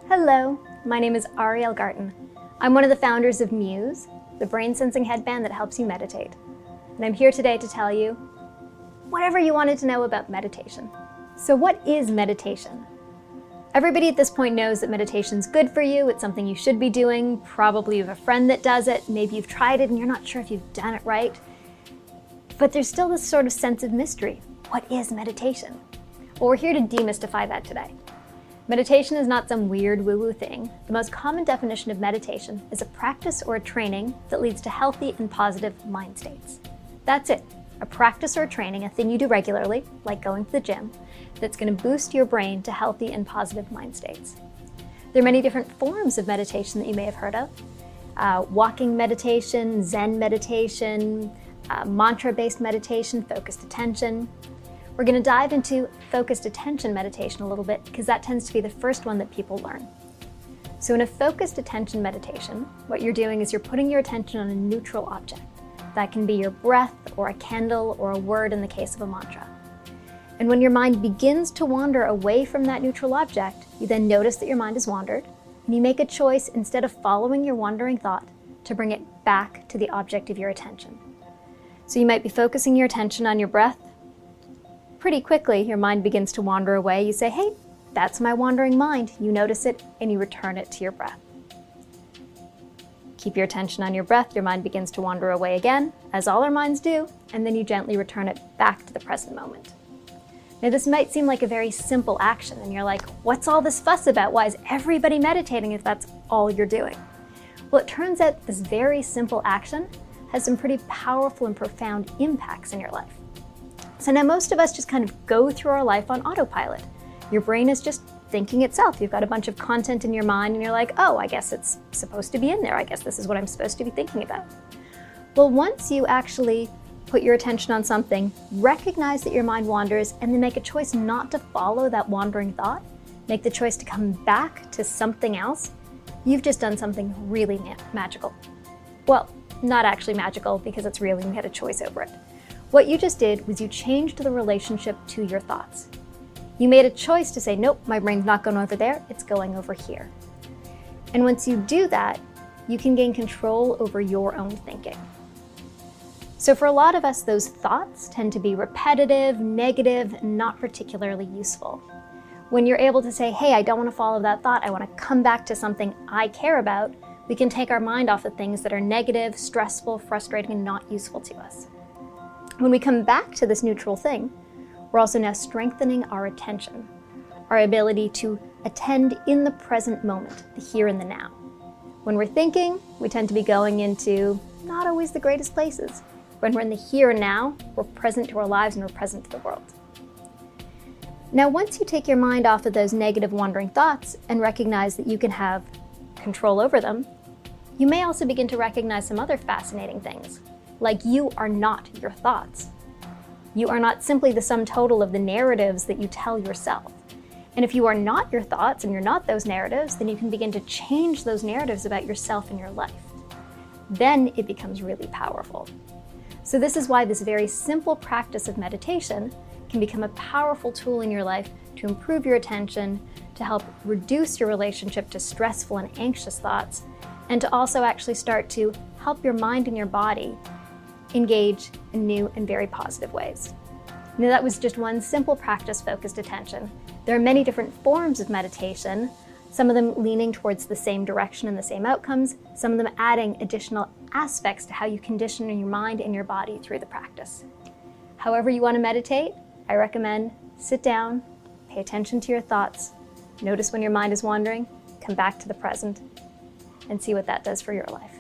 Hello, my name is Ariel Garten. I'm one of the founders of Muse, the brain-sensing headband that helps you meditate. And I'm here today to tell you whatever you wanted to know about meditation. So what is meditation? Everybody at this point knows that meditation's good for you. It's something you should be doing. Probably you have a friend that does it. Maybe you've tried it and you're not sure if you've done it right. But there's still this sort of sense of mystery. What is meditation? Well, we're here to demystify that today. Meditation is not some weird woo-woo thing. The most common definition of meditation is a practice or a training that leads to healthy and positive mind states. That's it. A practice or a training, a thing you do regularly, like going to the gym, that's going to boost your brain to healthy and positive mind states. There are many different forms of meditation that you may have heard of. Walking meditation, Zen meditation, mantra-based meditation, focused attention. We're going to dive into focused attention meditation a little bit because that tends to be the first one that people learn. So in a focused attention meditation, what you're doing is you're putting your attention on a neutral object. That can be your breath or a candle or a word in the case of a mantra. And when your mind begins to wander away from that neutral object, you then notice that your mind has wandered, and you make a choice, instead of following your wandering thought, to bring it back to the object of your attention. So you might be focusing your attention on your breath. Pretty quickly, your mind begins to wander away. You say, hey, that's my wandering mind. You notice it, and you return it to your breath. Keep your attention on your breath. Your mind begins to wander away again, as all our minds do, and then you gently return it back to the present moment. Now, this might seem like a very simple action, and you're like, what's all this fuss about? Why is everybody meditating if that's all you're doing? Well, it turns out this very simple action has some pretty powerful and profound impacts in your life. So now most of us just kind of go through our life on autopilot. Your brain is just thinking itself. You've got a bunch of content in your mind and you're like, oh, I guess it's supposed to be in there. I guess this is what I'm supposed to be thinking about. Well, once you actually put your attention on something, recognize that your mind wanders, and then make a choice not to follow that wandering thought, make the choice to come back to something else, you've just done something really magical. Well, not actually magical because it's real and you had a choice over it. What you just did was you changed the relationship to your thoughts. You made a choice to say, nope, my brain's not going over there, it's going over here. And once you do that, you can gain control over your own thinking. So for a lot of us, those thoughts tend to be repetitive, negative, not particularly useful. When you're able to say, hey, I don't want to follow that thought, I want to come back to something I care about, we can take our mind off of things that are negative, stressful, frustrating, and not useful to us. When we come back to this neutral thing, we're also now strengthening our attention, our ability to attend in the present moment, the here and the now. When we're thinking, we tend to be going into not always the greatest places. When we're in the here and now, we're present to our lives and we're present to the world. Now, once you take your mind off of those negative wandering thoughts and recognize that you can have control over them, you may also begin to recognize some other fascinating things, like you are not your thoughts. You are not simply the sum total of the narratives that you tell yourself. And if you are not your thoughts and you're not those narratives, then you can begin to change those narratives about yourself and your life. Then it becomes really powerful. So this is why this very simple practice of meditation can become a powerful tool in your life to improve your attention, to help reduce your relationship to stressful and anxious thoughts, and to also actually start to help your mind and your body engage in new and very positive ways. Now, that was just one simple practice, focused attention. There are many different forms of meditation, some of them leaning towards the same direction and the same outcomes, some of them adding additional aspects to how you condition your mind and your body through the practice. However you want to meditate, I recommend sit down, pay attention to your thoughts, notice when your mind is wandering, come back to the present, and see what that does for your life.